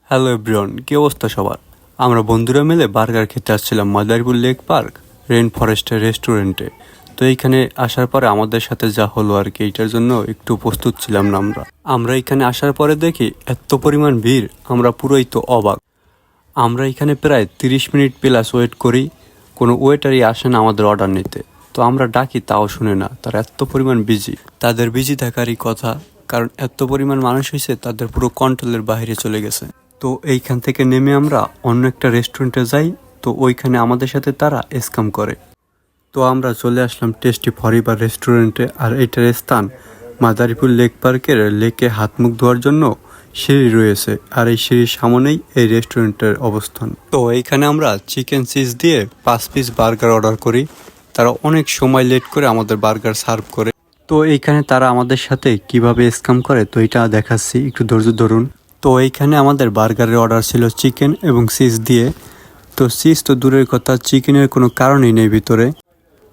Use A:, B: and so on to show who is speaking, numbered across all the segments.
A: Hello everyone, কি অবস্থা সবার? আমরা বন্ধুরা মিলে বার্গার খেতে আসছিলাম মাদারীপুর লেক পার্ক রেন ফরেস্টের রেস্টুরেন্টে। তো এইখানে আসার পরে আমাদের সাথে যা হলো আর কি, এইটার জন্য একটু প্রস্তুত ছিলাম না আমরা এখানে আসার পরে দেখি এত পরিমাণ ভিড়, আমরা পুরোই তো অবাক। আমরা এখানে প্রায় 30 মিনিট প্লাস ওয়েট করি, কোনো ওয়েটারই আসে না আমাদের অর্ডার নিতে। তো আমরা ডাকি তাও শুনে না, তারা এত পরিমাণ বিজি। তাদের বিজি থাকারই কথা, কারণ এত পরিমাণ মানুষ হয়েছে, তাদের পুরো কন্ট্রোলের বাইরে চলে গেছে। তো এইখান থেকে নেমে আমরা অন্য একটা রেস্টুরেন্টে যাই, তো ওইখানে আমাদের সাথে তারা স্ক্যাম করে। তো আমরা চলে আসলাম টেস্টি ফরিবার রেস্টুরেন্টে, আর এইটার স্থান মাদারীপুর লেক পার্কের লেকে হাত মুখ ধোয়ার জন্য সিঁড়ি রয়েছে, আর এই সিঁড়ির সামনেই এই রেস্টুরেন্টের অবস্থান। তো এইখানে আমরা চিকেন চিজ দিয়ে 5 পিস বার্গার অর্ডার করি। তারা অনেক সময় লেট করে আমাদের বার্গার সার্ভ করে। তো এইখানে তারা আমাদের সাথে কিভাবে স্ক্যাম করে, তো এটা দেখাচ্ছি, একটু ধৈর্য ধরুন। তো এইখানে আমাদের বার্গারের অর্ডার ছিল চিকেন এবং চিজ দিয়ে। তো চিজ তো দূরের কথা, চিকেনের কোনো কারণই নেই ভিতরে।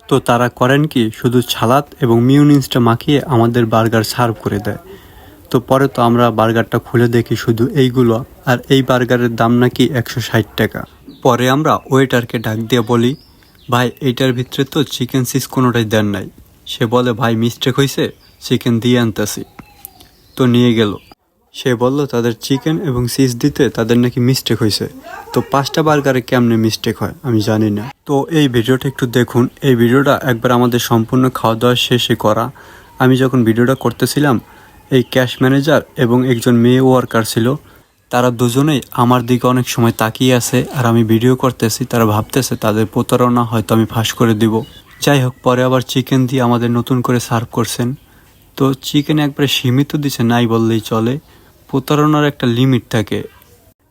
A: তো তারা করেন কি, শুধু সালাদ এবং মিউনিসটা মাখিয়ে আমাদের বার্গার সার্ভ করে দেয়। তো পরে তো আমরা বার্গারটা খুলে দেখি শুধু এইগুলো, আর এই বার্গারের দাম নাকি 160 টাকা। পরে আমরা ওয়েটারকে ডাক দিয়ে বলি, ভাই এইটার ভিতরে তো চিকেন চিজ কোনোটাই দেন নাই। সে বলে, ভাই মিস্টেক হয়েছে, চিকেন দিয়ে আনতেছি। তো নিয়ে গেল। সে বলল তাদের চিকেন এবং চিজ দিতে তাদের নাকি মিস্টেক হয়েছে। তো 5টা বার্গারে কেমনে মিস্টেক হয় আমি জানি না। তো এই ভিডিওটা একটু দেখুন। এই ভিডিওটা একবার আমাদের সম্পূর্ণ খাওয়া দাওয়া শেষে করা। আমি যখন ভিডিওটা করতেছিলাম, এই ক্যাশ ম্যানেজার এবং একজন মেয়ে ওয়ার্কার ছিল, তারা দুজনেই আমার দিকে অনেক সময় তাকিয়ে আছে, আর আমি ভিডিও করতেছি। তারা ভাবতেছে তাদের প্রতারণা হয়তো আমি ফাঁস করে দিব। যাই হোক, পরে আবার চিকেন দিয়ে আমাদের নতুন করে সার্ভ করছেন। তো চিকেন একবারে সীমিত দিছে নাই বললেই চলে। প্রতারণার একটা লিমিট থাকে।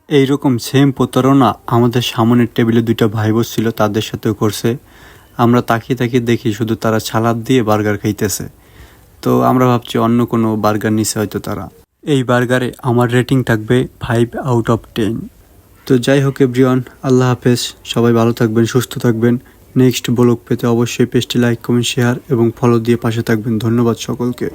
A: এইরকম সেম প্রতারণা আমাদের সামনের টেবিলে 2টা ভাই বসছিল, তাদের সাথেও করছে। আমরা তাকিয়ে তাকিয়ে দেখি শুধু তারা সালাদ দিয়ে বার্গার খাইতেছে। তো আমরা ভাবছি অন্য কোনো বার্গার নিছে হয়তো তারা। এই বার্গারে আমার রেটিং থাকবে 5/10। তো যাই হোক এভরিওয়ান, আল্লাহ হাফেজ। সবাই ভালো থাকবেন, সুস্থ থাকবেন। নেক্সট ব্লগ পেতে অবশ্যই পেজটি লাইক, কমেন্ট, শেয়ার এবং ফলো দিয়ে পাশে থাকবেন। ধন্যবাদ সকলকে।